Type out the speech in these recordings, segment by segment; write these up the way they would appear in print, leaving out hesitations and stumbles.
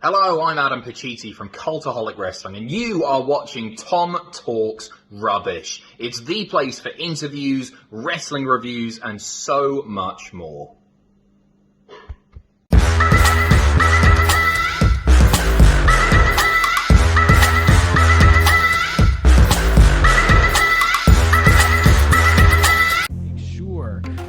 Hello, I'm Adam Pacitti from Cultaholic Wrestling, and you are watching Tom Talks Rubbish. It's the place for interviews, wrestling reviews, and so much more.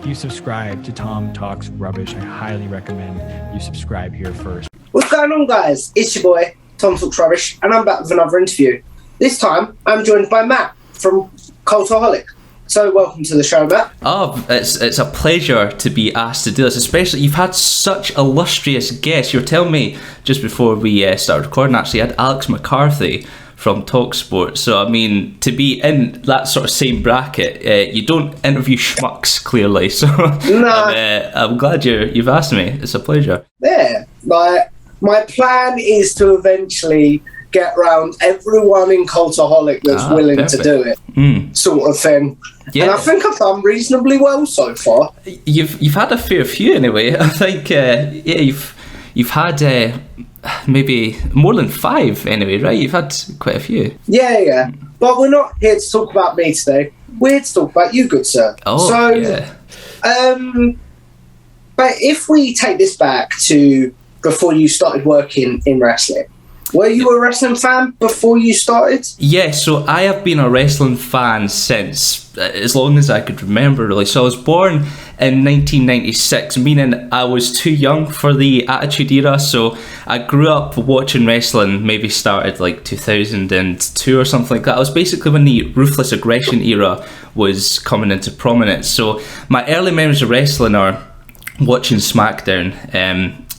You subscribe to Tom Talks Rubbish. I highly recommend you subscribe here first. What's going on, guys? It's your boy, Tom Talks Rubbish, and I'm back with another interview. This time, I'm joined by Matt from Cultaholic. So, welcome to the show, Matt. Oh, it's a pleasure to be asked to do this, especially you've had such illustrious guests. You were telling me just before we started recording, actually, you had Alex McCarthy from TalkSport. So, I mean, to be in that sort of same bracket, you don't interview schmucks, clearly. So, I'm glad you've asked me. It's a pleasure. Yeah, my plan is to eventually get round everyone in Cultaholic that's willing perfect. to do it, sort of thing. Yeah. And I think I've done reasonably well so far. You've had a fair few anyway. I think, you've had maybe more than 5 anyway, right? You've had quite a few. Yeah. But we're not here to talk about me today. We're here to talk about you, good sir. But if we take this back to before you started working in wrestling, were you a wrestling fan before you started? Yeah, so I have been a wrestling fan since as long as I could remember, really. So I was born in 1996, meaning I was too young for the Attitude Era. So I grew up watching wrestling, maybe started like 2002 or something like that. It was basically when the Ruthless Aggression era was coming into prominence. So my early memories of wrestling are watching SmackDown,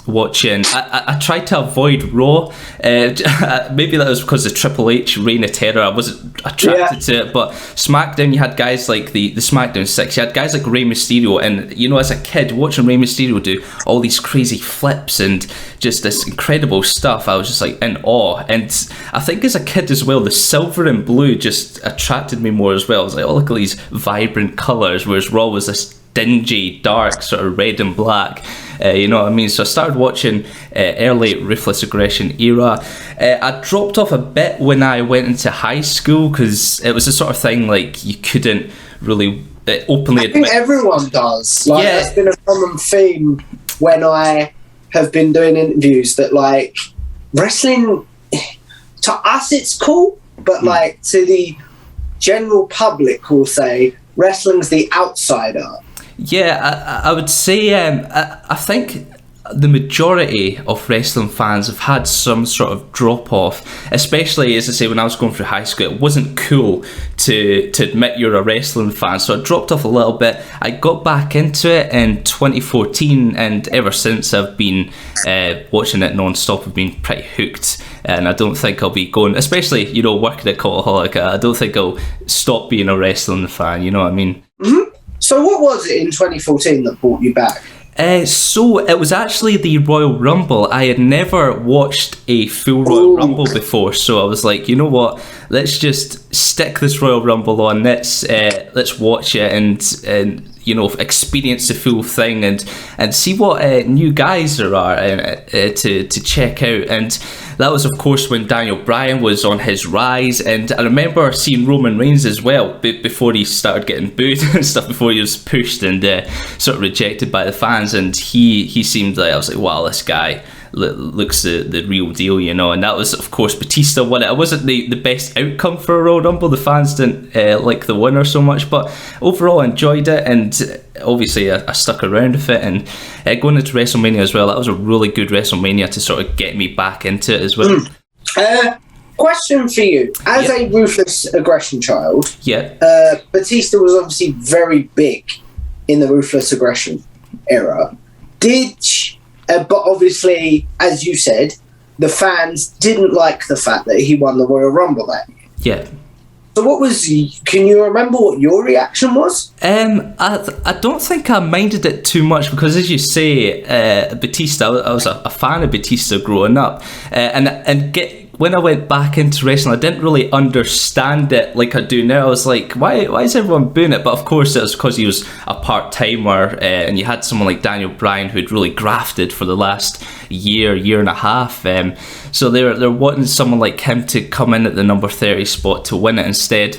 I tried to avoid Raw. Maybe that was because of Triple H Reign of Terror. I wasn't attracted to it. But SmackDown, you had guys like the SmackDown 6. You had guys like Rey Mysterio, and you know, as a kid watching Rey Mysterio do all these crazy flips and just this incredible stuff, I was just like in awe. And I think as a kid as well, the silver and blue just attracted me more as well. I was like, oh, look at these vibrant colours, whereas Raw was this dingy, dark, sort of red and black. You know what I mean? So I started watching early Ruthless Aggression era. I dropped off a bit when I went into high school because it was the sort of thing like you couldn't really openly admit. I think everyone does. That's been a common theme when I have been doing interviews, that like wrestling, to us it's cool, but like to the general public, we'll say wrestling's the outsider. Yeah, I would say I think the majority of wrestling fans have had some sort of drop off, especially, as I say, when I was going through high school. It wasn't cool to admit you're a wrestling fan, so I dropped off a little bit. I got back into it in 2014, and ever since I've been watching it non-stop. I've been pretty hooked, and I don't think I'll be going, especially, you know, working at Cultaholic, I don't think I'll stop being a wrestling fan, you know what I mean? Mm-hmm. So what was it in 2014 that brought you back? So it was actually the Royal Rumble. I had never watched a full Royal Rumble before, so I was like, you know what? Let's just stick this Royal Rumble on. Let's watch it and you know, experience the full thing and see what new guys there are to check out. And that was, of course, when Daniel Bryan was on his rise, and I remember seeing Roman Reigns as well before he started getting booed and stuff, before he was pushed and sort of rejected by the fans, and he seemed like, I was like, wow, this guy looks the real deal, you know. And that was, of course, Batista won it. It wasn't the best outcome for a Royal Rumble. The fans didn't like the winner so much, but overall I enjoyed it, and obviously I stuck around with it. And going into WrestleMania as well, that was a really good WrestleMania to sort of get me back into it as well. Question for you. As a Ruthless Aggression child, Batista was obviously very big in the Ruthless Aggression era. But obviously, as you said, the fans didn't like the fact that he won the Royal Rumble that year. Yeah. So can you remember what your reaction was? I don't think I minded it too much because, as you say, Batista, I was a fan of Batista growing up. when I went back into wrestling, I didn't really understand it like I do now. I was like, why is everyone booing it? But of course, it was because he was a part-timer, and you had someone like Daniel Bryan who'd really grafted for the last year and a half. So they're wanting someone like him to come in at the number 30 spot to win it instead.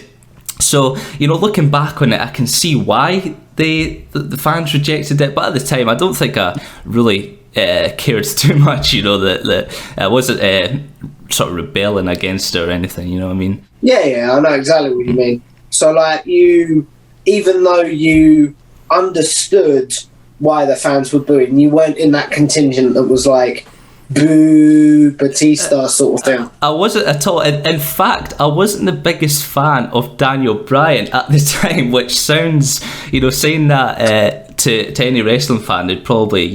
So, looking back on it, I can see why the fans rejected it. But at the time, I don't think I really cared too much, that I wasn't sort of rebelling against it or anything, you know what I mean? Yeah, I know exactly what you mean. So, like, even though you understood why the fans were booing, you weren't in that contingent that was like, boo, Batista sort of thing. I wasn't at all. In fact, I wasn't the biggest fan of Daniel Bryan at the time, which sounds, saying that to any wrestling fan, they'd probably,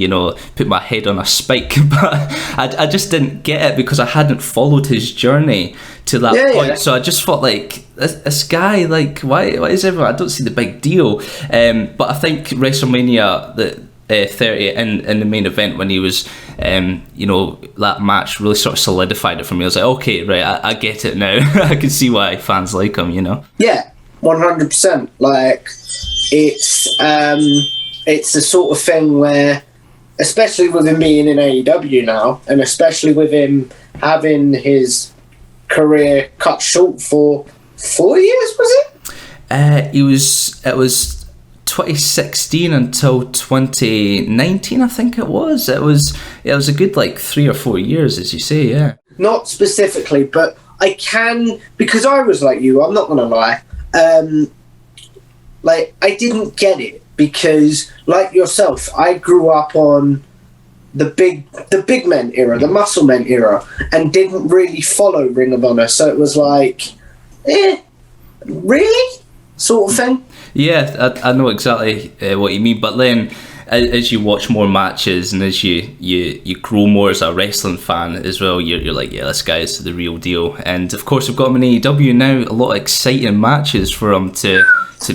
put my head on a spike. But I just didn't get it because I hadn't followed his journey to that point. Yeah. So I just thought, like, this guy, like, why is everyone? I don't see the big deal. But I think WrestleMania 30 in the main event, when he was, that match really sort of solidified it for me. I was like, okay, right, I get it now. I can see why fans like him, Yeah, 100%. Like, it's the sort of thing where, especially with him being in AEW now, and especially with him having his career cut short for 4 years, was it? It was 2016 until 2019, I think it was. It was a good, like, 3 or 4 years, as you say, yeah. Not specifically, but I can, because I was like you, I'm not going to lie, like, I didn't get it. Because, like yourself, I grew up on the big men era, the muscle men era, and didn't really follow Ring of Honor. So it was like, really? Sort of thing. Yeah, I know exactly what you mean. But then, as you watch more matches and as you grow more as a wrestling fan as well, you're like, yeah, this guy is the real deal. And of course, we've got him in AEW now. A lot of exciting matches for him to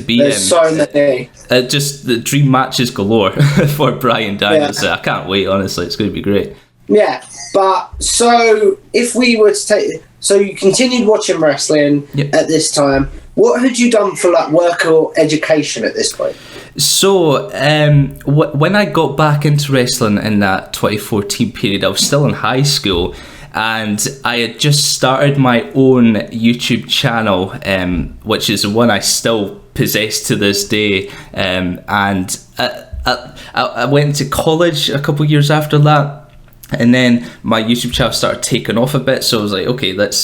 be There's in. So many. Just the dream matches galore for Bryan Daniels. Yeah. I can't wait, honestly. It's going to be great. Yeah, but so if we were to take... So you continued watching wrestling at this time. What had you done for, like, work or education at this point? So when I got back into wrestling in that 2014 period, I was still in high school. And I had just started my own YouTube channel, which is one I still possess to this day. And I went to college a couple of years after that. And then my YouTube channel started taking off a bit, so I was like, okay, let's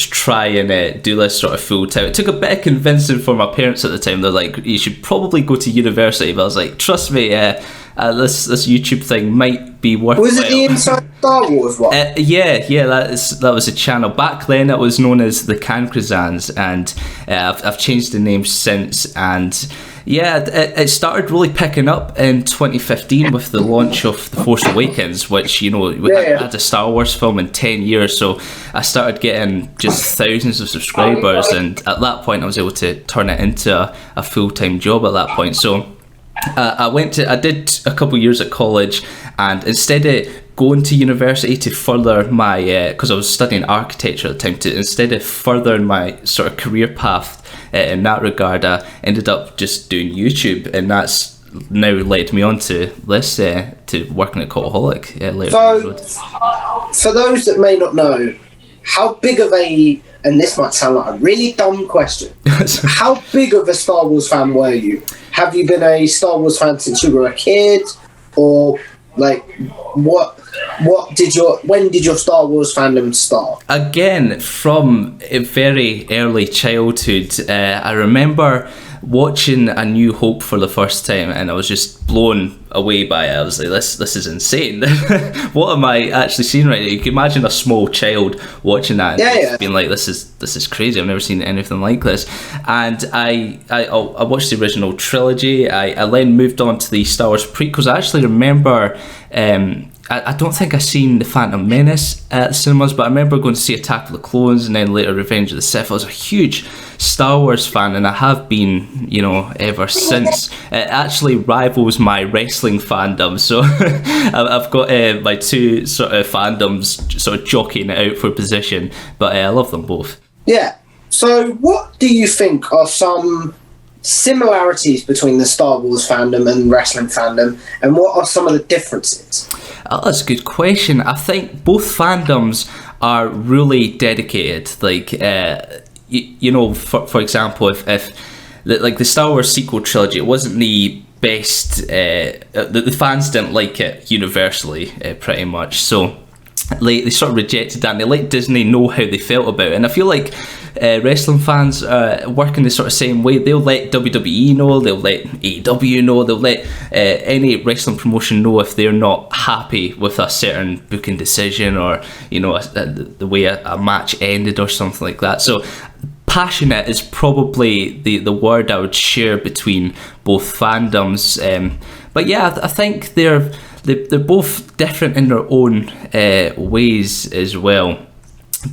try and do this sort of full time. It took a bit of convincing for my parents at the time. They're like, you should probably go to university. But I was like, trust me, this YouTube thing might be worthwhile. Was it the Inside Star Wars one? Yeah, that was a channel. Back then it was known as the Cancrazans, and I've changed the name since. And yeah, it started really picking up in 2015 with the launch of The Force Awakens, which, we had a Star Wars film in 10 years, so I started getting just thousands of subscribers, and at that point I was able to turn it into a full-time job at that point. So I did a couple of years at college, and instead of going to university to further my, because I was studying architecture at the time, instead of furthering my sort of career path in that regard, I ended up just doing YouTube, and that's now led me on to this, to working at Cultaholic later. So, for those that may not know, how big of a, and this might sound like a really dumb question, how big of a Star Wars fan were you? Have you been a Star Wars fan since you were a kid, or like when did your Star Wars fandom start? Again, from a very early childhood. I remember watching A New Hope for the first time, and I was just blown away by it. I was like, this is insane. What am I actually seeing right now? You can imagine a small child watching that and being like, this is crazy. I've never seen anything like this. And I watched the original trilogy. I then moved on to the Star Wars prequels. I actually remember I don't think I've seen The Phantom Menace at the cinemas, but I remember going to see Attack of the Clones and then later Revenge of the Sith. I was a huge Star Wars fan, and I have been, ever since. It actually rivals my wrestling fandom, so I've got my two sort of fandoms sort of jockeying it out for position. But I love them both. Yeah. So what do you think are some similarities between the Star Wars fandom and wrestling fandom, and what are some of the differences? Oh, that's a good question. I think both fandoms are really dedicated. Like, for example, if the Star Wars sequel trilogy, it wasn't the best. The fans didn't like it universally, pretty much. So they sort of rejected that, and they let Disney know how they felt about it. And I feel like wrestling fans work in the sort of same way. They'll let WWE know, they'll let AEW know, they'll let any wrestling promotion know if they're not happy with a certain booking decision, or the way a match ended or something like that. So passionate is probably the word I would share between both fandoms. But yeah, I think they're both different in their own ways as well.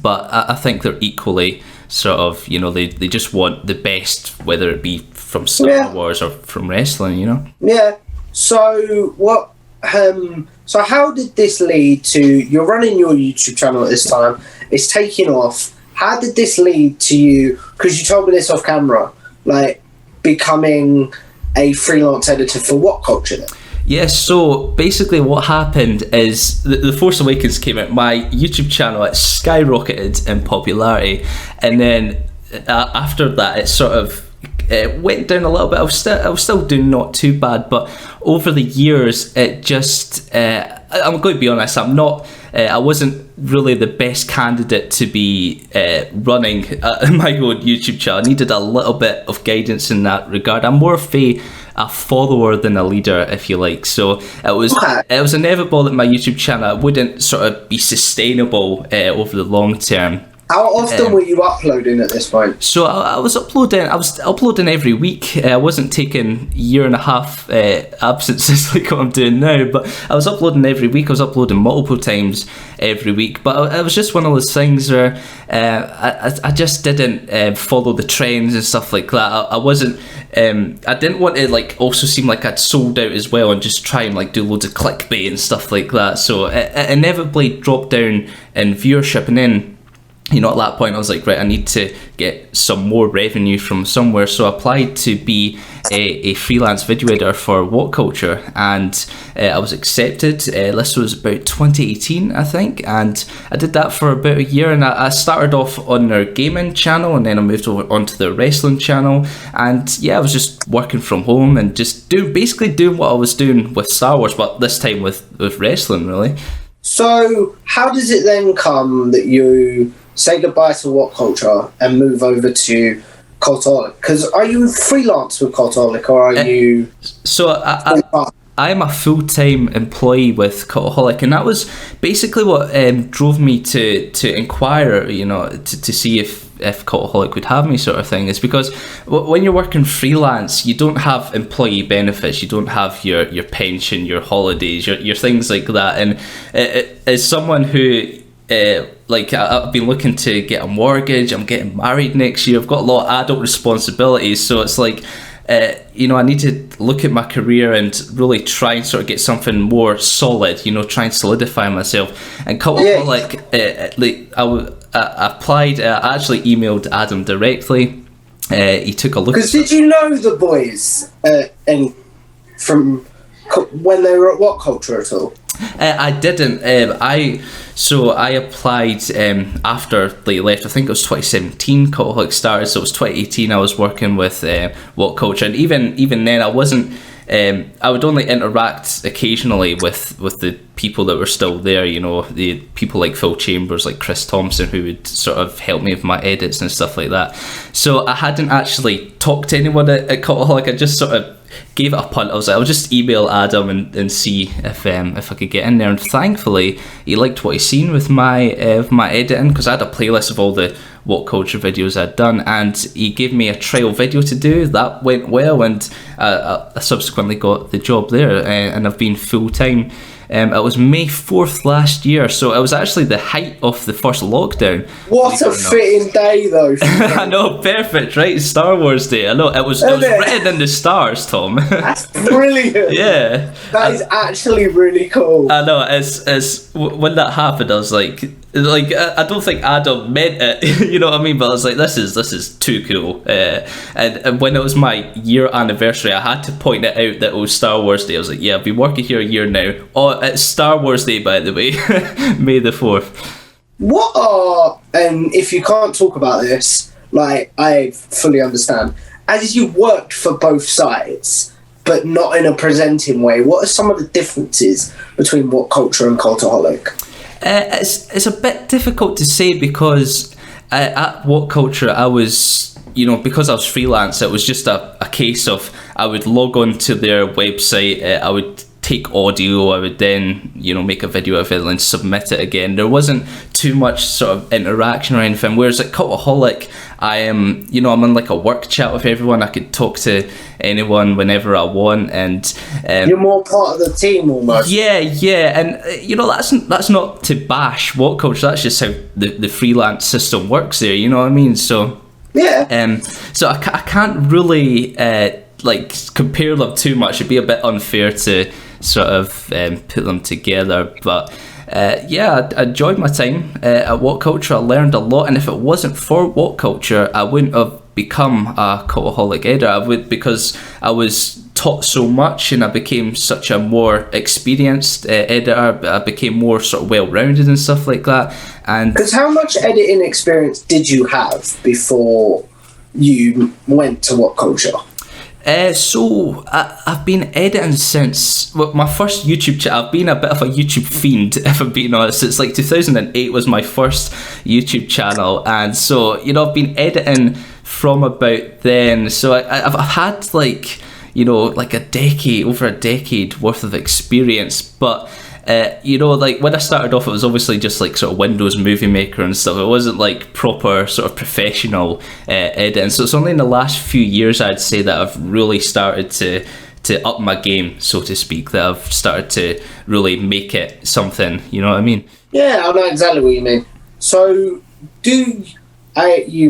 But I think they're equally sort of, they just want the best, whether it be from Star Wars or from wrestling, Yeah. So what? So how did this lead to? You're running your YouTube channel at this time. It's taking off. How did this lead to you? Because you told me this off camera, like becoming a freelance editor for WhatCulture then? Yes, so basically what happened is the Force Awakens came out, my YouTube channel, it skyrocketed in popularity, and then after that it sort of went down a little bit. I was still doing not too bad, but over the years it just, I'm going to be honest, I wasn't really the best candidate to be running my own YouTube channel. I needed a little bit of guidance in that regard. I'm more of a follower than a leader, if you like. So it was inevitable that my YouTube channel wouldn't sort of be sustainable over the long term. How often were you uploading at this point? So I was uploading every week. I wasn't taking year and a half absences like what I'm doing now, but I was uploading every week. I was uploading multiple times every week. But it was just one of those things where I just didn't follow the trends and stuff like that. I wasn't. I didn't want to also seem like I'd sold out as well and just try and do loads of clickbait and stuff like that. So it inevitably dropped down in viewership, and then, at that point I was like, right, I need to get some more revenue from somewhere. So I applied to be a freelance video editor for WhatCulture, and I was accepted. This was about 2018, I think, and I did that for about a year. And I started off on their gaming channel, and then I moved over onto their wrestling channel. And yeah, I was just working from home and just basically doing what I was doing with Star Wars, but this time with wrestling, really. So how does it then come that you say goodbye to WhatCulture and move over to Cultaholic? Because are you freelance with Cultaholic, or are you... So I'm a full-time employee with Cultaholic, and that was basically what drove me to inquire, to see if Cultaholic would have me, sort of thing, is because when you're working freelance, you don't have employee benefits, you don't have your pension, your holidays, your things like that. And as someone who I've been looking to get a mortgage, I'm getting married next year, I've got a lot of adult responsibilities, so it's like, I need to look at my career and really try and sort of get something more solid, try and solidify myself. And Cultaholic, I applied, I actually emailed Adam directly. He took a look. Because did you know the boys from when they were at WhatCulture at all? I didn't. I applied after they left. I think it was 2017. Cultaholic started, so it was 2018. I was working with WhatCulture, and even then, I wasn't. I would only interact occasionally with the people that were still there. The people like Phil Chambers, like Chris Thompson, who would sort of help me with my edits and stuff like that. So I hadn't actually talked to anyone at Cultaholic. I just sort of gave it a punt. I was like, I'll just email Adam and see if I could get in there. And thankfully, he liked what he seen with my editing, because I had a playlist of all the WhatCulture videos I'd done, and he gave me a trial video to do. That went well, and I subsequently got the job there, and I've been full-time It was May 4th last year, so it was actually the height of the first lockdown. What a fitting day, though. I know, perfect, right? Star Wars Day. I know, it was written in the stars, Tom. That's brilliant. Yeah. That is actually really cool. I know, it's when that happened, I was like I don't think Adam meant it, you know what I mean? But I was like, this is too cool. And when it was my year anniversary, I had to point it out that it was Star Wars Day. I was like, yeah, I've been working here a year now. Oh, it's Star Wars Day, by the way. May the 4th. What are, and if you can't talk about this, like, I fully understand, as you worked for both sides, but not in a presenting way, what are some of the differences between WhatCulture and Cultaholic? It's a bit difficult to say because at WhatCulture I was, because I was freelance, it was just a case of I would log on to their website, I would take audio, I would then, make a video of it and submit it again. There wasn't too much sort of interaction or anything, whereas at Cultaholic, I am, I'm in like a work chat with everyone. I could talk to anyone whenever I want, and you're more part of the team almost. Yeah, and that's not to bash WhatCulture. That's just how the freelance system works there. You know what I mean? So yeah. So I can't really compare them too much. It'd be a bit unfair to sort of put them together, but. I enjoyed my time at WhatCulture. I learned a lot, and if it wasn't for WhatCulture, I wouldn't have become a Cultaholic editor. Because I was taught so much, and I became such a more experienced editor. I became more sort of well-rounded and stuff like that. And because how much editing experience did you have before you went to WhatCulture? So I've been editing since my first YouTube channel. I've been a bit of a YouTube fiend, if I'm being honest. It's like 2008 was my first YouTube channel, and so I've been editing from about then. So I've had over a decade worth of experience, but. When I started off, it was obviously just like sort of Windows Movie Maker and stuff. It wasn't like proper sort of professional editing. So it's only in the last few years, I'd say, that I've really started to up my game, so to speak, that I've started to really make it something, you know what I mean? Yeah, I know exactly what you mean. So you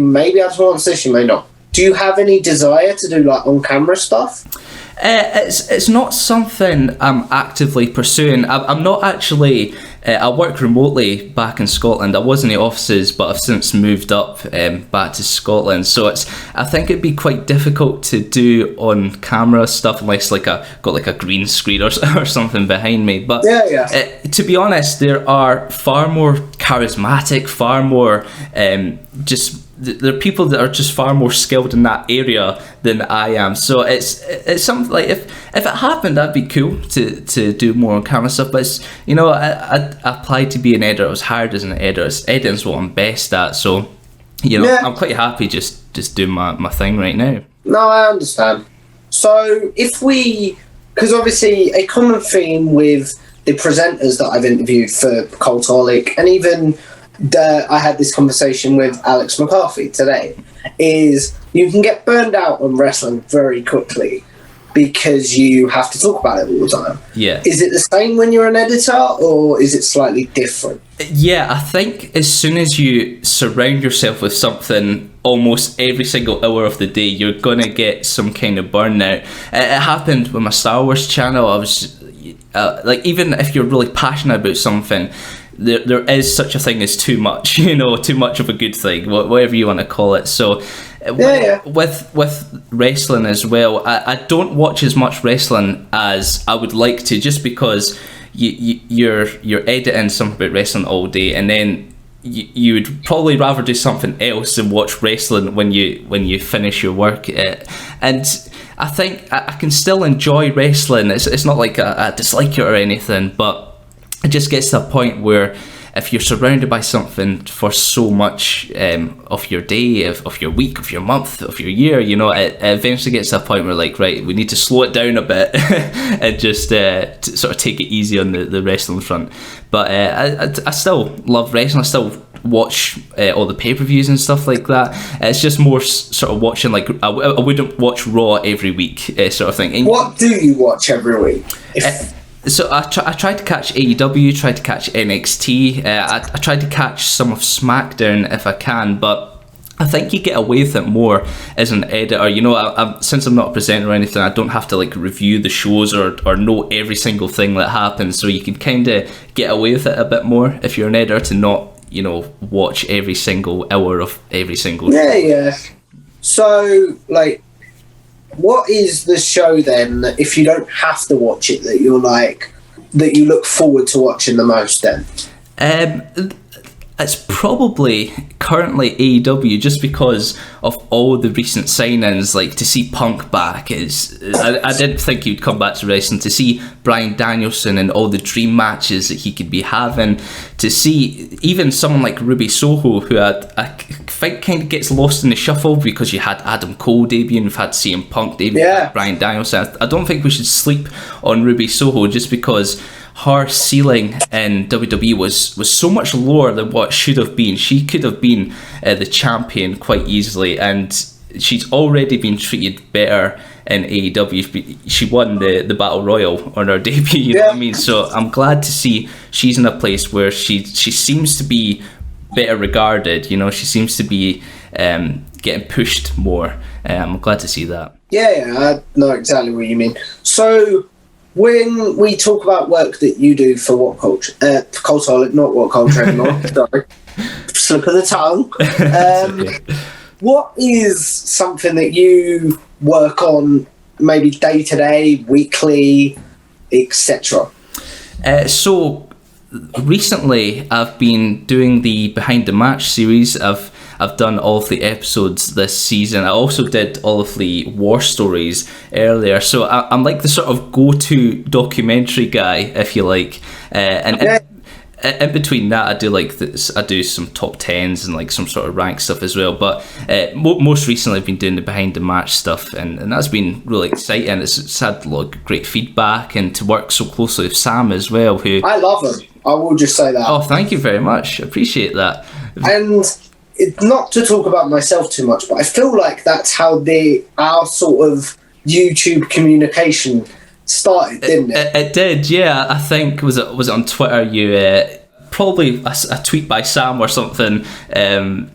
may be able to answer this, you may not. Do you have any desire to do like on-camera stuff? It's not something I'm actively pursuing. I'm not actually. I work remotely back in Scotland. I was in the offices, but I've since moved up back to Scotland. So I think it'd be quite difficult to do on camera stuff unless I've got a green screen or something behind me. But to be honest, there are far more charismatic, far more there are people that are just far more skilled in that area than I am. So it's something like if it happened, that'd be cool to do more on camera stuff. But it's, I applied to be an editor. I was hired as an editor. Editing's what I'm best at. So I'm quite happy just doing my thing right now. No, I understand. So because obviously a common theme with the presenters that I've interviewed for Cultaholic, and even I had this conversation with Alex McCarthy today, is you can get burned out on wrestling very quickly because you have to talk about it all the time. Yeah. Is it the same when you're an editor, or is it slightly different? Yeah, I think as soon as you surround yourself with something almost every single hour of the day, you're going to get some kind of burnout. It happened with my Star Wars channel. I was even if you're really passionate about something, there is such a thing as too much, too much of a good thing, whatever you want to call it. So with wrestling as well, I don't watch as much wrestling as I would like to, just because you're editing something about wrestling all day, and then you would probably rather do something else than watch wrestling when you finish your work. And I think I can still enjoy wrestling. It's not like I dislike it or anything, but it just gets to a point where if you're surrounded by something for so much of your day, of your week, of your month, of your year, it eventually gets to a point where right, we need to slow it down a bit and just to sort of take it easy on the wrestling front. But I still love wrestling. I still watch all the pay-per-views and stuff like that. It's just more sort of watching, I wouldn't watch Raw every week sort of thing. And what do you watch every week? So I tried to catch AEW, tried to catch NXT. I tried to catch some of SmackDown if I can, but I think you get away with it more as an editor. You know, since I'm not a presenter or anything, I don't have to like review the shows or know every single thing that happens. So you can kind of get away with it a bit more if you're an editor, to not, you know, watch every single hour of every single show. Yeah. So, like, what is the show then that if you don't have to watch it that you're like, that you look forward to watching the most then? It's probably currently AEW, just because of all the recent signings. Like, to see Punk back is... I didn't think he'd come back to wrestling. To see Bryan Danielson and all the dream matches that he could be having. To see even someone like Ruby Soho, who I think kind of gets lost in the shuffle because you had Adam Cole debut and you've had CM Punk debut, Bryan Danielson. I don't think we should sleep on Ruby Soho, just because her ceiling in WWE was so much lower than what should have been. She could have been the champion quite easily, and she's already been treated better in AEW. She won the Battle Royal on her debut, you know what I mean? So I'm glad to see she's in a place where she seems to be better regarded, you know, she seems to be getting pushed more. I'm glad to see that. Yeah, I know exactly what you mean. So, when we talk about work that you do for WhatCulture, Cultaholic, not WhatCulture anymore, sorry, slip of the tongue. What is something that you work on, maybe day to day, weekly, etc.? So recently, I've been doing the Behind the Match series. I've done all of the episodes this season. I also did all of the war stories earlier. So I'm like the sort of go-to documentary guy, if you like. And in between that, I do some top 10s and like some sort of rank stuff as well. But most recently, I've been doing the Behind the Match stuff, and that's been really exciting. It's had a lot of great feedback, and to work so closely with Sam as well, who I love him. I will just say that. Oh, thank you very much. I appreciate that. And it's not to talk about myself too much, but I feel like that's how our sort of YouTube communication started, didn't it? It did, yeah. I think was it on Twitter? You probably a tweet by Sam or something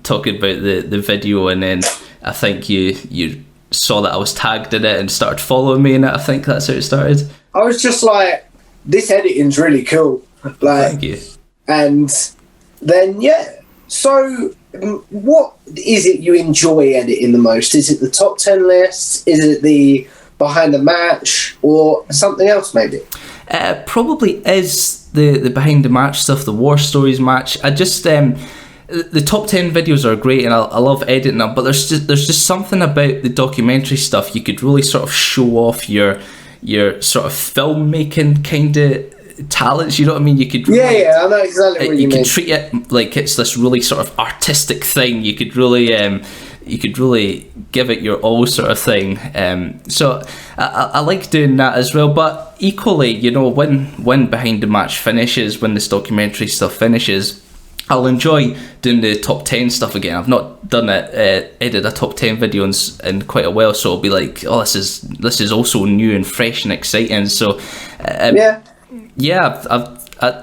talking about the video, and then I think you saw that I was tagged in it and started following me in it. I think that's how it started. I was just like, this editing's really cool. Like, thank you. And then so what is it you enjoy editing the most? Is it the top 10 lists? Is it the Behind the Match, or something else maybe? Probably is the Behind the Match stuff, the War Stories match. I just the top 10 videos are great, and I love editing them, but there's just something about the documentary stuff. You could really sort of show off your sort of filmmaking kind of talents, you know what I mean? You could really, I know exactly what you mean. You could treat it like it's this really sort of artistic thing. You could really give it your all, sort of thing. So I like doing that as well. But equally, you know, when Behind the Match finishes, when this documentary stuff finishes, I'll enjoy doing the top 10 stuff again. I've not done edited a top 10 video in quite a while, so I'll be like, oh, this is also new and fresh and exciting. So I've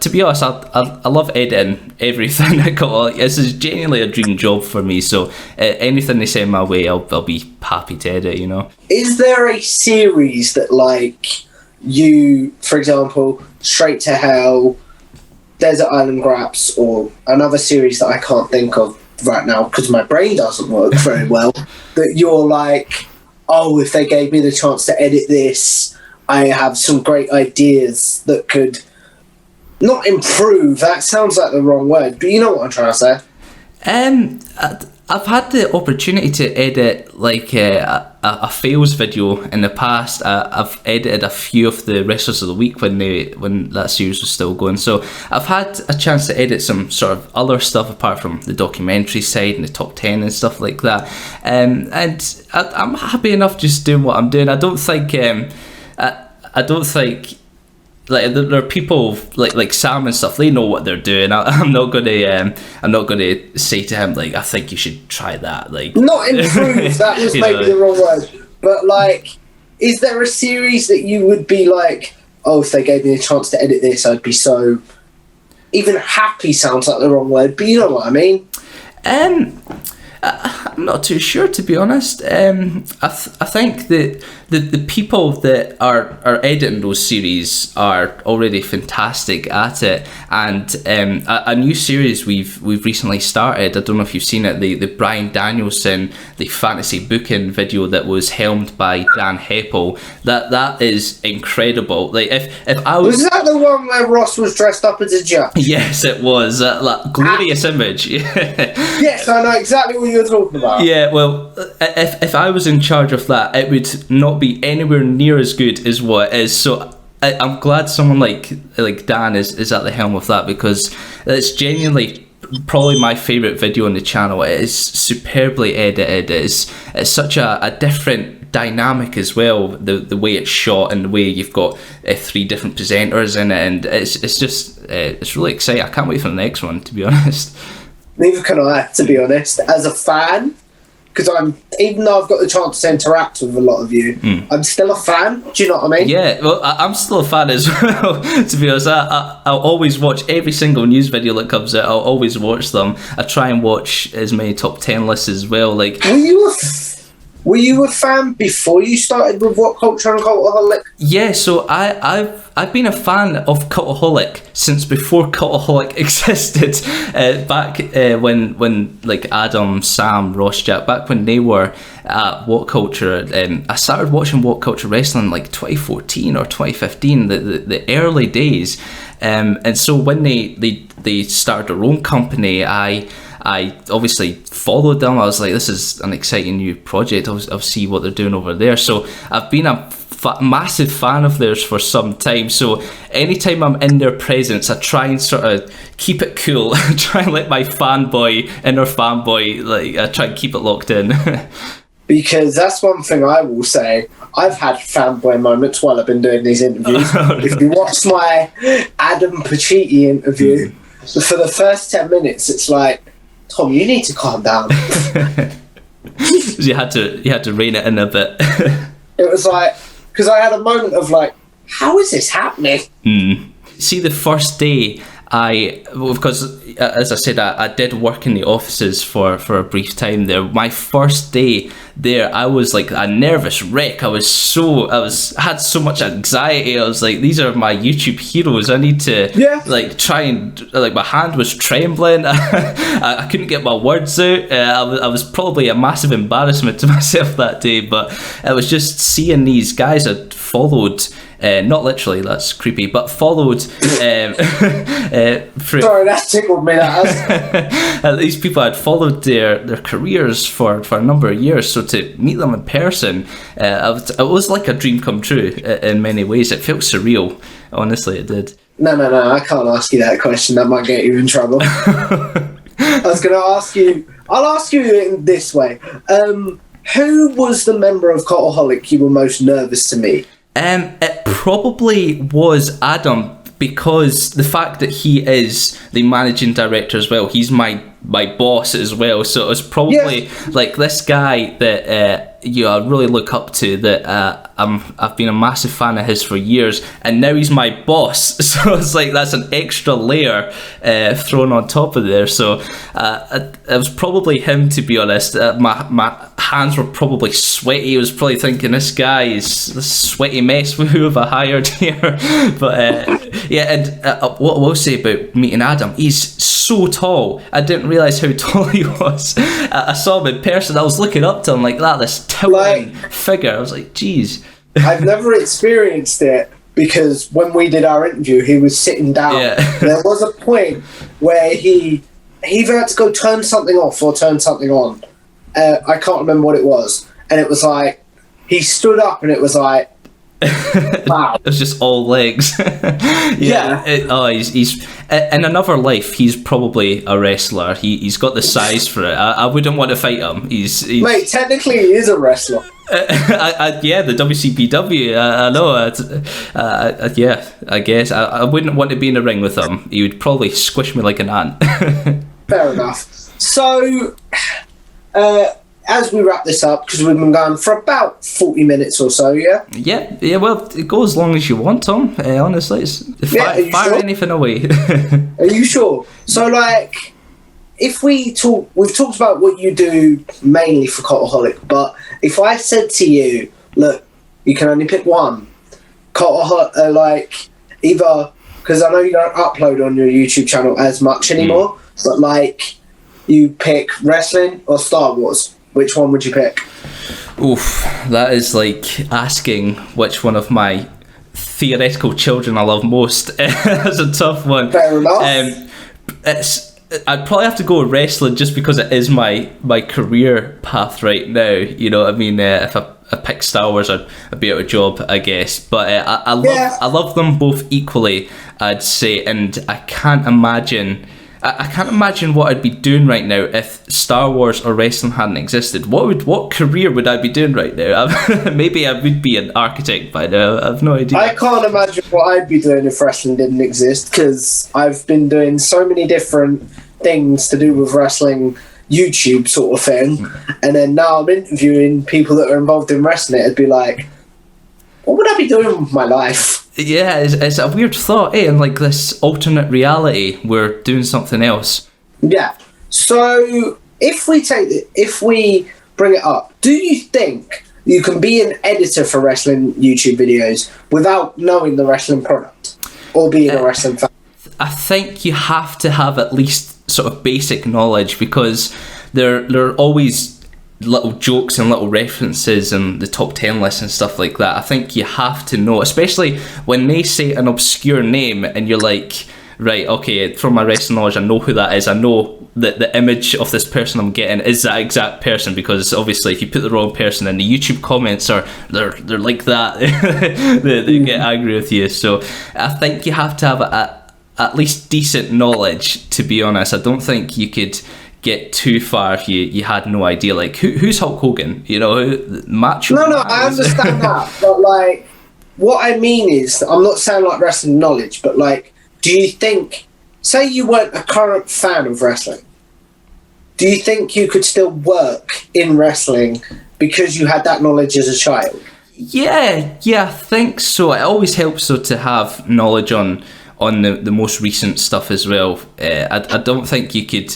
to be honest, I love editing everything. This is genuinely a dream job for me. So anything they send my way, I'll be happy to edit. You know. Is there a series that, like, you, for example, Straight to Hell, Desert Island Graps, or another series that I can't think of right now because my brain doesn't work very well, that you're like, oh, if they gave me the chance to edit this, I have some great ideas that could not improve, that sounds like the wrong word, but you know what I'm trying to say. I've had the opportunity to edit like a fails video in the past. I've edited a few of the Wrestlers of the Week when that series was still going, so I've had a chance to edit some sort of other stuff apart from the documentary side and the top 10 and stuff like that, and I'm happy enough just doing what I'm doing. I don't think like there are people like Sam and stuff. They know what they're doing. I'm not gonna say to him like, I think you should try that. Like, not improve. That was maybe the wrong word. But like, is there a series that you would be like, oh, if they gave me a chance to edit this, I'd be so... Even happy sounds like the wrong word, but you know what I mean? I'm not too sure, to be honest. I think that the people that are editing those series are already fantastic at it, and a new series we've recently started, I don't know if you've seen it, the Bryan Danielson, the fantasy booking video that was helmed by Dan Heppel. That is incredible. Like if I was that the one where Ross was dressed up as a judge? Yes, it was. That glorious image. Yes, I know exactly what you're talking about. Yeah, well, if I was in charge of that, it would not be anywhere near as good as what it is. So I'm glad someone like Dan is at the helm of that, because it's genuinely probably my favourite video on the channel. It is superbly edited. It's such a different dynamic as well, the way it's shot and the way you've got 3 different presenters in it, and it's just it's really exciting. I can't wait for the next one, to be honest. Neither can I, to be honest. As a fan, because even though I've got the chance to interact with a lot of you, I'm still a fan. Do you know what I mean? Yeah, well, I'm still a fan as well, to be honest. I'll always watch every single news video that comes out. I'll always watch them. I try and watch as many top 10 lists as well. Like, were you a fan before you started with WhatCulture and Cultaholic? Yeah, so I've been a fan of Cultaholic since before Cultaholic existed. Back when like Adam, Sam, Ross, Jack, back when they were at WhatCulture, I started watching WhatCulture Wrestling like 2014 or 2015, the early days. And so when they started their own company, I obviously followed them. I was like, this is an exciting new project. I'll see what they're doing over there. So I've been a massive fan of theirs for some time. So anytime I'm in their presence, I try and sort of keep it cool. I try and let my inner fanboy, like, I try and keep it locked in. Because that's one thing I will say. I've had fanboy moments while I've been doing these interviews. If you watch my Adam Pacitti interview, for the first 10 minutes, it's like, Tom, you need to calm down. you had to rein it in a bit. It was like, because I had a moment of like, how is this happening? See, the first day, because as I said, I did work in the offices for a brief time there. My first day there, I was like a nervous wreck. I had so much anxiety. I was like, these are my YouTube heroes. I need to like try and, like, my hand was trembling. I couldn't get my words out. I was probably a massive embarrassment to myself that day, but it was just seeing these guys I'd followed. Not literally, that's creepy, but followed. Sorry, that tickled me. These people had followed their careers for a number of years, so to meet them in person, it was like a dream come true in many ways. It felt surreal, honestly, it did. No, I can't ask you that question. That might get you in trouble. I was going to ask you. I'll ask you in this way. Who was the member of Cultaholic you were most nervous to meet? It probably was Adam, because the fact that he is the managing director as well, he's my boss as well, so it was probably like this guy that I really look up to, that I've been a massive fan of his for years, and now he's my boss, so it's like that's an extra layer thrown on top of there. So it was probably him, to be honest. My hands were probably sweaty. I was probably thinking, this guy is this sweaty mess, who have I hired here? But and what I will say about meeting Adam, he's so tall. I didn't realise how tall he was. I saw him in person. I was looking up to him like that, this towering figure. I was like, geez. I've never experienced it, because when we did our interview, he was sitting down. There was a point where he either had to go turn something off or turn something on. I can't remember what it was. And it was like, he stood up and it was like, wow. It was just all legs. He's in another life, he's probably a wrestler. He's got the size for it. I wouldn't want to fight him. He's mate, technically he is a wrestler. The WCPW. I know. I guess I wouldn't want to be in the ring with him. He would probably squish me like an ant. Fair enough. So as we wrap this up, because we've been going for about 40 minutes or so, yeah? Yeah, well, go as long as you want, Tom. Honestly, fire sure? anything away. Are you sure? So, like, if we've talked about what you do mainly for Cultaholic, but if I said to you, look, you can only pick one, Cultaholic, like, either, because I know you don't upload on your YouTube channel as much anymore, but, like, you pick wrestling or Star Wars, which one would you pick? Oof, that is like asking which one of my theoretical children I love most. That's a tough one. Fair enough. I'd probably have to go with wrestling just because it is my career path right now. You know what I mean? If I pick Star Wars, I'd be out of a job, I guess. But I love them both equally, I'd say, and I can't imagine what I'd be doing right now if Star Wars or wrestling hadn't existed. What career would I be doing right now? Maybe I would be an architect by now. I have no idea. I can't imagine what I'd be doing if wrestling didn't exist, because I've been doing so many different things to do with wrestling, YouTube sort of thing, and then now I'm interviewing people that are involved in wrestling. It'd be like, what would I be doing with my life? Yeah, it's a weird thought, in like this alternate reality, we're doing something else. Yeah. So if we bring it up, do you think you can be an editor for wrestling YouTube videos without knowing the wrestling product or being a wrestling fan? I think you have to have at least sort of basic knowledge, because there are always little jokes and little references and the top 10 lists and stuff like that. I think you have to know, especially when they say an obscure name and you're like, right, okay, from my wrestling knowledge, I know who that is. I know that the image of this person I'm getting is that exact person, because obviously if you put the wrong person in, the YouTube comments they're like that. they get angry with you. So I think you have to have at least decent knowledge, to be honest. I don't think you could get too far if you had no idea. Like, who's Hulk Hogan? You know, Macho. No, I understand that, but like, what I mean is, I'm not saying like wrestling knowledge, but like, do you think, say you weren't a current fan of wrestling, do you think you could still work in wrestling because you had that knowledge as a child? Yeah, I think so. It always helps though to have knowledge on the most recent stuff as well. I don't think you could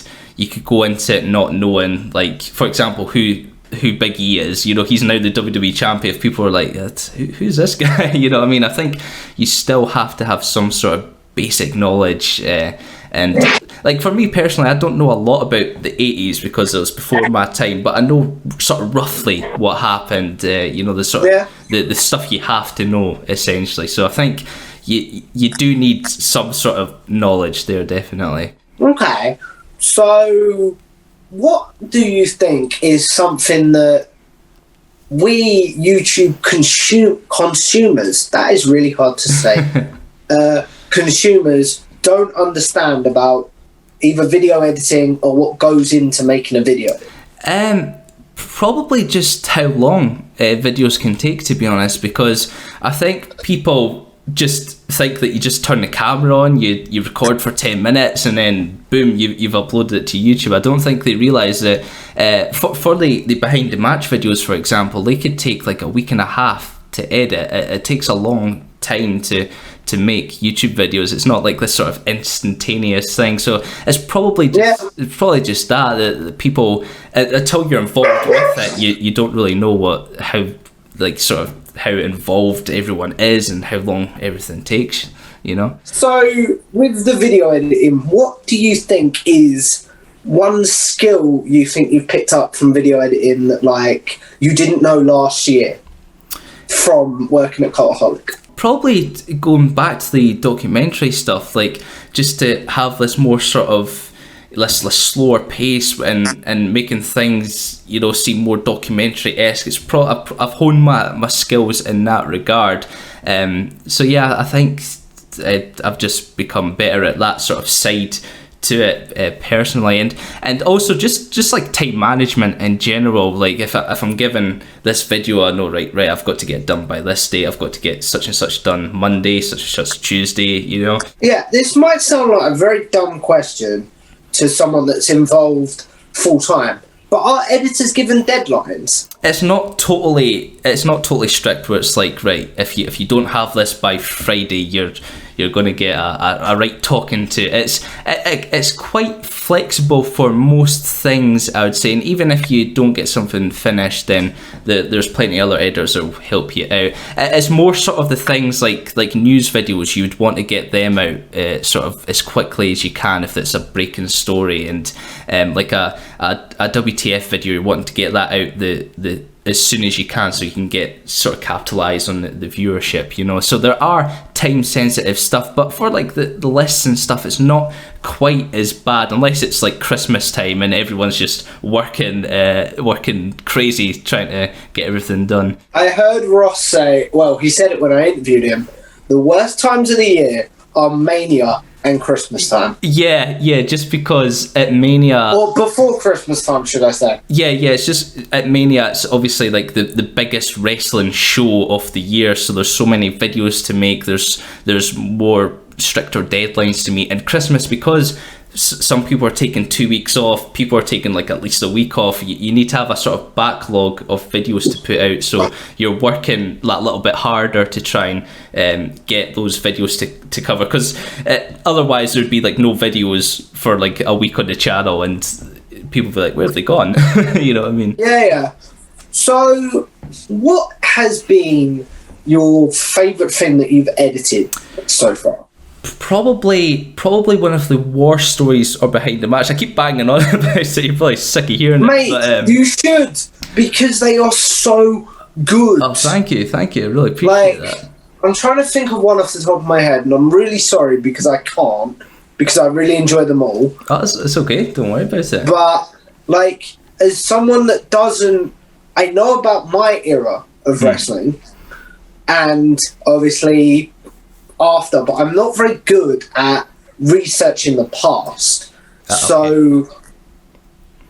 go into it not knowing, like, for example, who Big E is. You know, he's now the WWE champion. If people are like, who's this guy? You know what I mean? I think you still have to have some sort of basic knowledge. And like, for me personally, I don't know a lot about the 80s because it was before my time, but I know sort of roughly what happened. You know, the sort of the stuff you have to know, essentially. So I think you do need some sort of knowledge there, definitely. Okay. So, what do you think is something that we YouTube consumers, that is really hard to say, consumers don't understand about either video editing or what goes into making a video? Probably just how long videos can take, to be honest, because I think people just think that you just turn the camera on, you record for 10 minutes and then boom, you've uploaded it to YouTube. I don't think they realise that for the behind the match videos, for example, they could take like a week and a half to edit. It takes a long time to make YouTube videos. It's not like this sort of instantaneous thing. So it's probably just that people, until you're involved with it, you don't really know how involved everyone is and how long everything takes, you know? So, with the video editing, what do you think is one skill you think you've picked up from video editing that, like, you didn't know last year from working at Cultaholic? Probably going back to the documentary stuff, like, just to have this more sort of less slower pace and making things, you know, seem more documentary-esque. It's I've honed my skills in that regard. So yeah, I think I've just become better at that sort of side to it personally, and also just like time management in general. Like if I'm given this video, I know right I've got to get done by this day, I've got to get such and such done Monday, such and such Tuesday, you know. Yeah, this might sound like a very dumb question to someone that's involved full time, But are editors given deadlines? It's not totally strict where it's like, right, if you don't have this by Friday, you're going to get a right talking to. It's quite flexible for most things, I would say, and even if you don't get something finished, then there's plenty of other editors that will help you out. It's more sort of the things like news videos, you would want to get them out sort of as quickly as you can if it's a breaking story, and like a WTF video, you're wanting to get that out the as soon as you can, so you can get sort of capitalize on the viewership, you know. So there are time sensitive stuff, but for like the lists and stuff, it's not quite as bad, unless it's like Christmas time and everyone's just working crazy trying to get everything done. I heard Ross say, well, he said it when I interviewed him, the worst times of the year are Mania and Christmas time. Yeah, just because at Mania... Or before Christmas time, should I say. Yeah, it's just at Mania, it's obviously like the biggest wrestling show of the year, so there's so many videos to make, there's more stricter deadlines to meet. And Christmas, because some people are taking 2 weeks off, people are taking like at least a week off, you need to have a sort of backlog of videos to put out, so you're working that little bit harder to try and get those videos to cover, because otherwise there'd be like no videos for like a week on the channel and people would be like, where have they gone? You know what I mean? Yeah. So what has been your favourite thing that you've edited so far? Probably one of the war stories or behind the match. I keep banging on about it, you're probably sick of hearing it. But, you should, because they are so good. Oh, thank you. I really appreciate that. I'm trying to think of one off the top of my head, and I'm really sorry because I can't, because I really enjoy them all. Oh, it's okay, don't worry about it. But, like, as someone that doesn't... I know about my era of wrestling, and obviously... after, but I'm not very good at researching the past. So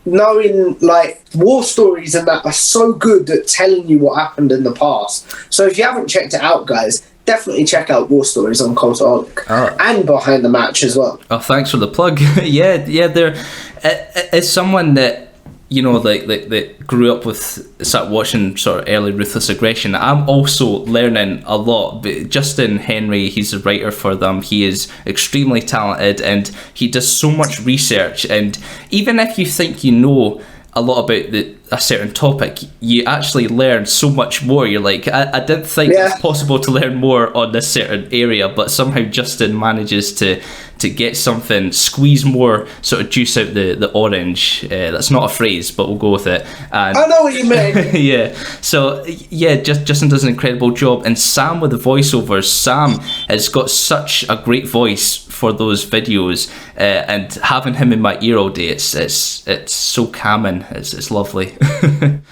knowing like war stories and that are so good at telling you what happened in the past. So if you haven't checked it out, guys, definitely check out War Stories on Cultaholic and Behind the Match as well. Oh, thanks for the plug. yeah, they're as someone that, you know, that grew up with, started watching sort of early Ruthless Aggression, I'm also learning a lot. But Justin Henry, he's a writer for them, he is extremely talented and he does so much research, and even if you think you know a lot about a certain topic, you actually learn so much more. You're like, I didn't think it's possible to learn more on this certain area, but somehow Justin manages to get something, squeeze more sort of juice out the orange. That's not a phrase, but we'll go with it. And I know what you mean. yeah. So yeah, Justin does an incredible job, and Sam with the voiceovers. Sam has got such a great voice for those videos, and having him in my ear all day, it's so calming. It's lovely.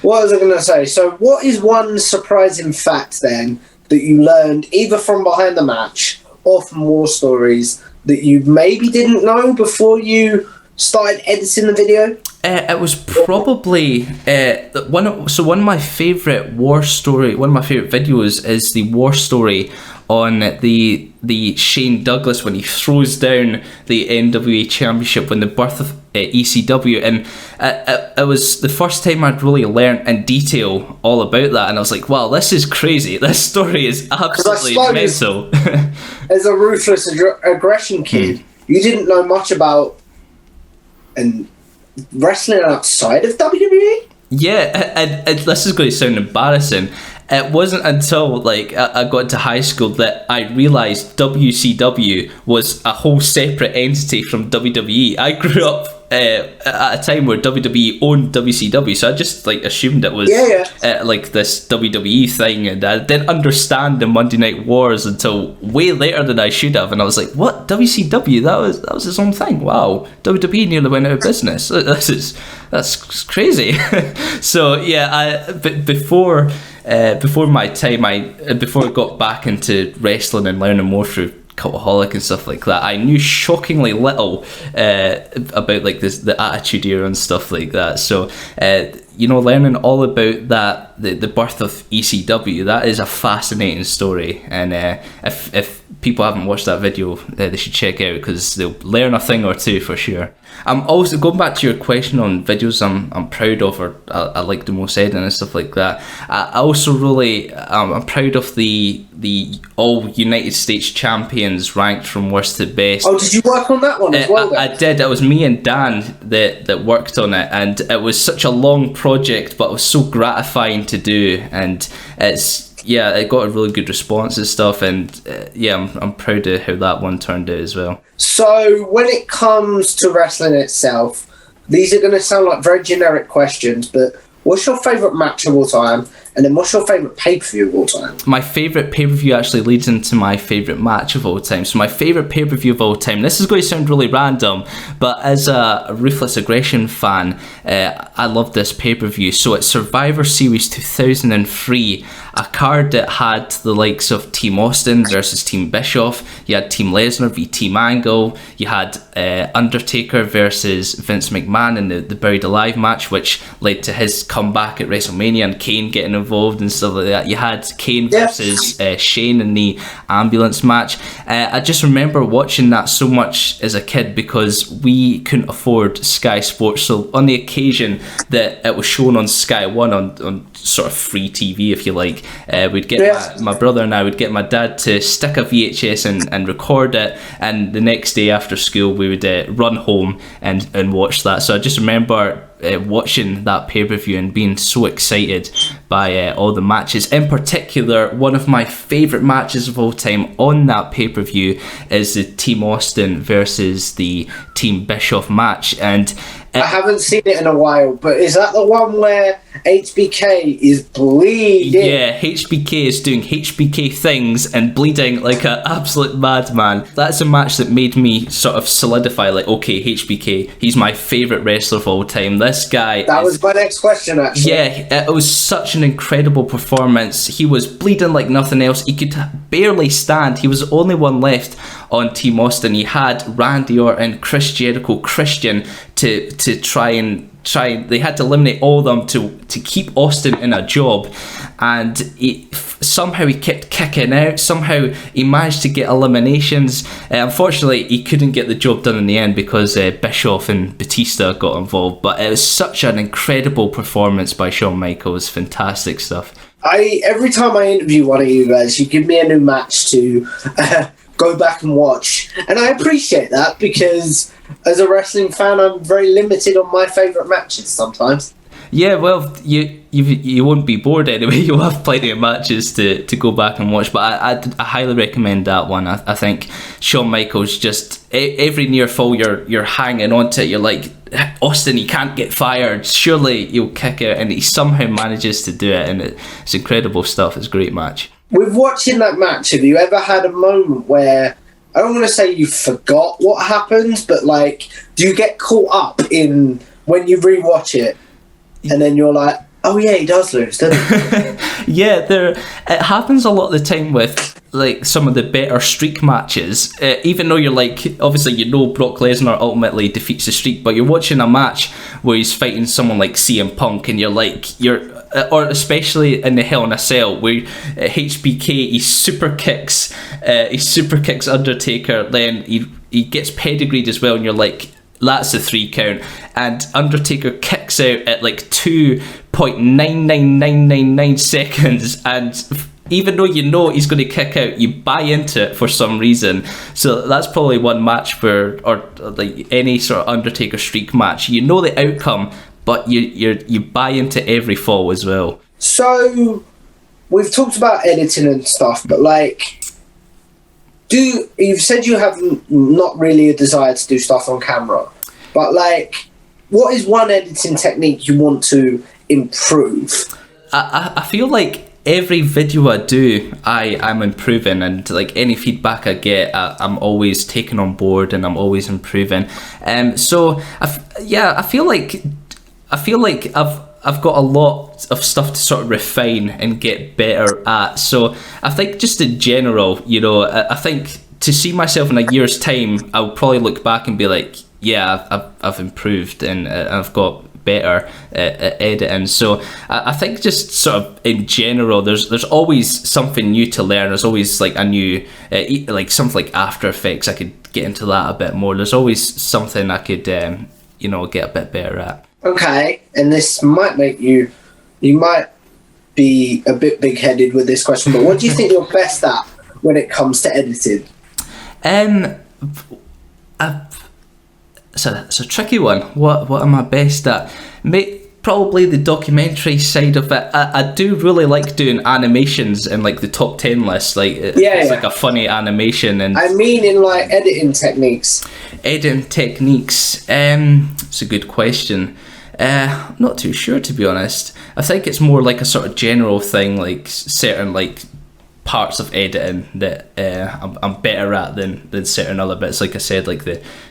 What was I going to say? So what is one surprising fact then that you learned either from Behind the Match or from War Stories that you maybe didn't know before you started editing the video? It was probably one of my favourite videos is the war story on the Shane Douglas when he throws down the NWA Championship, when the birth of ECW, and it was the first time I'd really learned in detail all about that, and I was like, wow, this is crazy, this story is absolutely mental. As a Ruthless Aggression kid, you didn't know much about wrestling outside of WWE? Yeah, and this is going to sound embarrassing. It wasn't until like I got into high school that I realised WCW was a whole separate entity from WWE. I grew up at a time where WWE owned WCW, so I just like assumed it was like this WWE thing, and I didn't understand the Monday Night Wars until way later than I should have, and I was like, what, WCW, that was his own thing? Wow, WWE nearly went out of business. That's crazy. So yeah, before my time, before I got back into wrestling and learning more through Cultaholic and stuff like that, I knew shockingly little about like the Attitude Era and stuff like that. So learning all about the birth of ECW, that is a fascinating story. And if people haven't watched that video, they should check out, because they'll learn a thing or two for sure. I'm also going back to your question on videos I'm proud of, or I like the most editing and stuff like that. I also really I'm proud of the all United States champions ranked from worst to best. Oh, did you work on that one as well? I did. It was me and Dan that worked on it, and it was such a long project, but it was so gratifying to do, and it got a really good response and stuff, and I'm proud of how that one turned out as well. So when it comes to wrestling itself, these are going to sound like very generic questions, but what's your favourite match of all time? And then what's your favourite pay-per-view of all time? My favourite pay-per-view actually leads into my favourite match of all time. So my favourite pay-per-view of all time, this is going to sound really random, but as a Ruthless Aggression fan, I love this pay-per-view. So it's Survivor Series 2003, a card that had the likes of Team Austin versus Team Bischoff. You had Team Lesnar v Team Angle. You had Undertaker versus Vince McMahon in the Buried Alive match, which led to his comeback at WrestleMania and Kane getting involved and stuff like that. You had Kane versus Shane in the ambulance match. I just remember watching that so much as a kid, because we couldn't afford Sky Sports. So on the occasion that it was shown on Sky One on sort of free TV, if you like, we'd get my brother and I would get my dad to stick a VHS and record it, and the next day after school we would run home and watch that. So I just remember watching that pay-per-view and being so excited by all the matches. In particular, one of my favourite matches of all time on that pay-per-view is the Team Austin versus the Team Bischoff match. And I haven't seen it in a while, but is that the one where HBK is bleeding? Yeah, HBK is doing HBK things and bleeding like an absolute madman. That's a match that made me sort of solidify, like, okay, HBK, he's my favourite wrestler of all time. This guy... That was my next question, actually. Yeah, it was such an incredible performance. He was bleeding like nothing else. He could barely stand. He was the only one left on Team Austin. He had Randy Orton, Chris Jericho, Christian to try. They had to eliminate all of them to keep Austin in a job, and somehow he kept kicking out. Somehow he managed to get eliminations. Unfortunately, he couldn't get the job done in the end because Bischoff and Batista got involved. But it was such an incredible performance by Shawn Michaels. Fantastic stuff. Every time I interview one of you guys, you give me a new match to go back and watch, and I appreciate that, because as a wrestling fan, I'm very limited on my favourite matches sometimes. Yeah, well, you won't be bored anyway. You'll have plenty of matches to go back and watch. But I highly recommend that one. I think Shawn Michaels, just every near fall, you're hanging on to it. You're like, Austin, he can't get fired. Surely he'll kick out, and he somehow manages to do it. And it's incredible stuff. It's a great match. With watching that match, have you ever had a moment where, I don't want to say you forgot what happened, but like, do you get caught up in when you rewatch it and then you're like, oh yeah, he does lose, doesn't he? Yeah, it happens a lot of the time with like some of the better streak matches. Even though you're like, obviously you know Brock Lesnar ultimately defeats the streak, but you're watching a match where he's fighting someone like CM Punk, and or especially in the Hell in a Cell, where HBK he super kicks Undertaker, then he gets pedigreed as well, and you're like, that's a 3 count, and Undertaker kicks out at like 2.99999 seconds, and even though you know he's going to kick out, you buy into it for some reason. So that's probably one match or like any sort of Undertaker streak match, you know the outcome, but you buy into every fall as well. So we've talked about editing and stuff, but like, you've said you have not really a desire to do stuff on camera, but like, what is one editing technique you want to improve? I feel like every video I do, I'm improving, and like any feedback I get, I'm always taking on board and I'm always improving. So I feel like I've got a lot of stuff to sort of refine and get better at. So I think just in general, I think to see myself in a year's time, I'll probably look back and be like, yeah, I've improved, and I've got better at editing. So I think just sort of in general, there's always something new to learn. There's always like a new, like something like After Effects. I could get into that a bit more. There's always something I could, get a bit better at. Okay, and this might make you might be a bit big-headed with this question, but what do you think you're best at when it comes to editing? It's a tricky one. What am I best at? Probably the documentary side of it. I do really like doing animations and like the top 10 list. Like it's like a funny animation. And I mean, in like editing techniques. It's a good question. I'm not too sure, to be honest. I think it's more like a sort of general thing, like certain like parts of editing that I'm better at than certain other bits. Like I said, like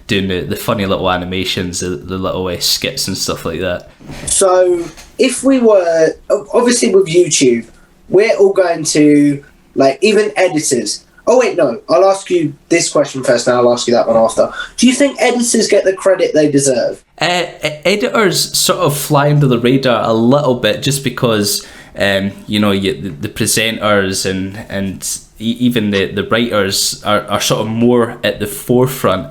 doing the funny little animations, the little skits and stuff like that. So if we were, obviously with YouTube, we're all going to, like, even editors. Oh wait, no, I'll ask you this question first and I'll ask you that one after. Do you think editors get the credit they deserve? Editors sort of fly under the radar a little bit just because the presenters and even the writers are sort of more at the forefront.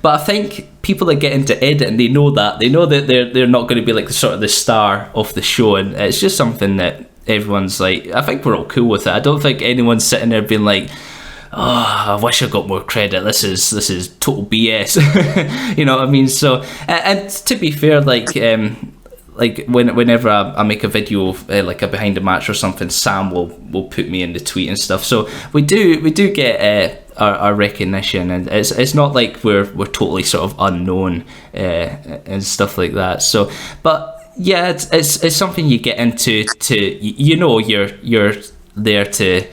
But I think people that get into editing, they know that they're not going to be like the star of the show, and it's just something that everyone's like, I think we're all cool with it. I don't think anyone's sitting there being like, oh, I wish I got more credit. This is total BS. You know what I mean? So, and to be fair, like whenever I make a video like a behind the match or something, Sam will put me in the tweet and stuff. So we do get our recognition, and it's not like we're totally sort of unknown and stuff like that. So, but yeah, it's something you get into you're there to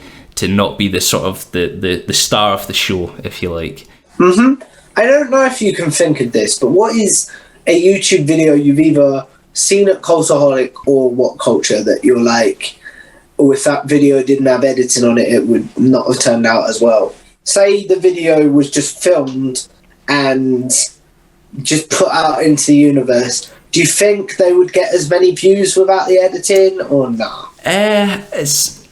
not be the sort of the star of the show, if you like. Mm-hmm. I don't know if you can think of this, but what is a YouTube video you've either seen at Cultaholic or WhatCulture that you're like, oh, if that video didn't have editing on it, it would not have turned out as well? Say the video was just filmed and just put out into the universe. Do you think they would get as many views without the editing or not?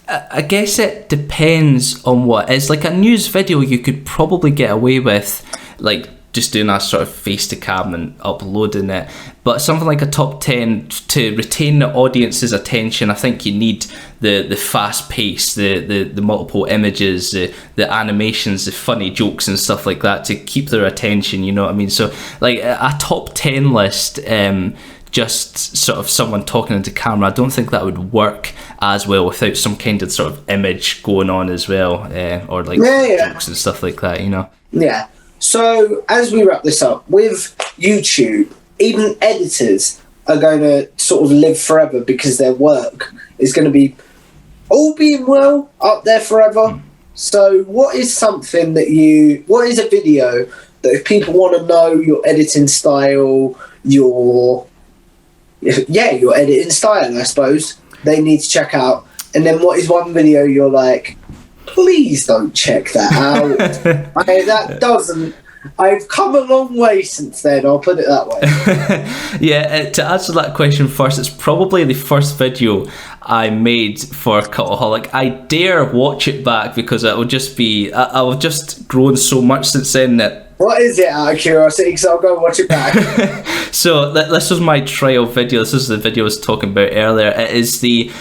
I guess it depends on what. It's like a news video you could probably get away with, like just doing a sort of face to cam and uploading it. But something like a top 10, to retain the audience's attention, I think you need the fast pace, the multiple images, the animations, the funny jokes and stuff like that to keep their attention, you know what I mean? So like a top 10 list, just sort of someone talking into camera, I don't think that would work as well without some kind of sort of image going on as well, or like jokes and stuff like that, you know? Yeah. So as we wrap this up, with YouTube, even editors are going to sort of live forever because their work is going to be, all being well, up there forever. So what is something what is a video that if people want to know your editing style, your editing style, I suppose, they need to check out? And then what is one video you're like, please don't check that out? I've come a long way since then, I'll put it that way. Yeah, to answer that question first, it's probably the first video I made for Cultaholic. I dare watch it back because I've just grown so much since then that. What is it, out of curiosity? Because I'll go watch it back. So this was my trial video. This is the video I was talking about earlier. It's the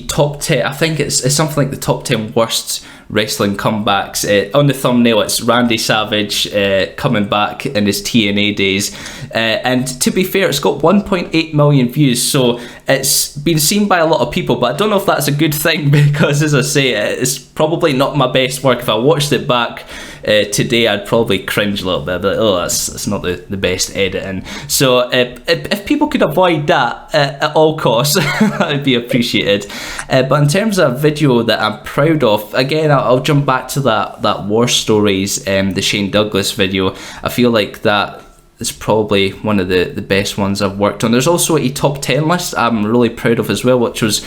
top 10. I think it's something like the top 10 worst wrestling comebacks. On the thumbnail, it's Randy Savage coming back in his TNA days. And to be fair, it's got 1.8 million views. So it's been seen by a lot of people. But I don't know if that's a good thing because, as I say, it's probably not my best work. If I watched it back today, I'd probably cringe a little bit. But that's not the best editing. So if people could avoid that at all costs, that would be appreciated. But in terms of a video that I'm proud of, again, I'll jump back to that War Stories, the Shane Douglas video. I feel like that it's probably one of the best ones I've worked on. There's also a top 10 list I'm really proud of as well, which was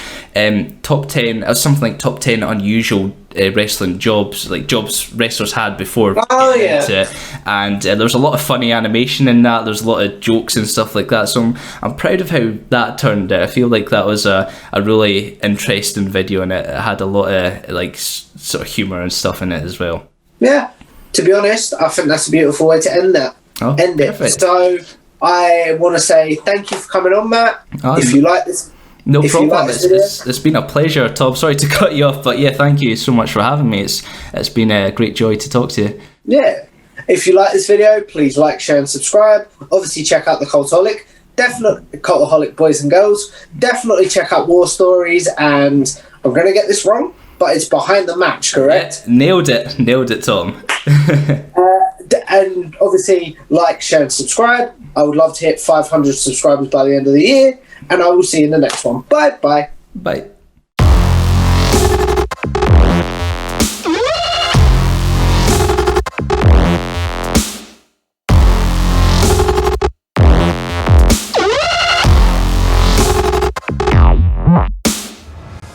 top 10, something like top 10 unusual wrestling jobs, like jobs wrestlers had before getting into it. And there was a lot of funny animation in that. There's a lot of jokes and stuff like that, so I'm proud of how that turned out. I feel like that was a really interesting video, and it had a lot of like sort of humour and stuff in it as well. Yeah, to be honest, I think that's a beautiful way to end that. End it. Perfect. So I want to say thank you for coming on, Matt. If you like this, no problem. It's been a pleasure, Tom. Sorry to cut you off, but yeah, thank you so much for having me. It's been a great joy to talk to you. Yeah. If you like this video, please like, share, and subscribe. Obviously, check out the Cultaholic. Definitely Cultaholic boys and girls. Definitely check out War Stories. And I'm going to get this wrong, but it's Behind the Match, correct? Yeah, nailed it, Tom. And obviously, like, share, and subscribe. I would love to hit 500 subscribers by the end of the year. And I will see you in the next one. Bye. Bye.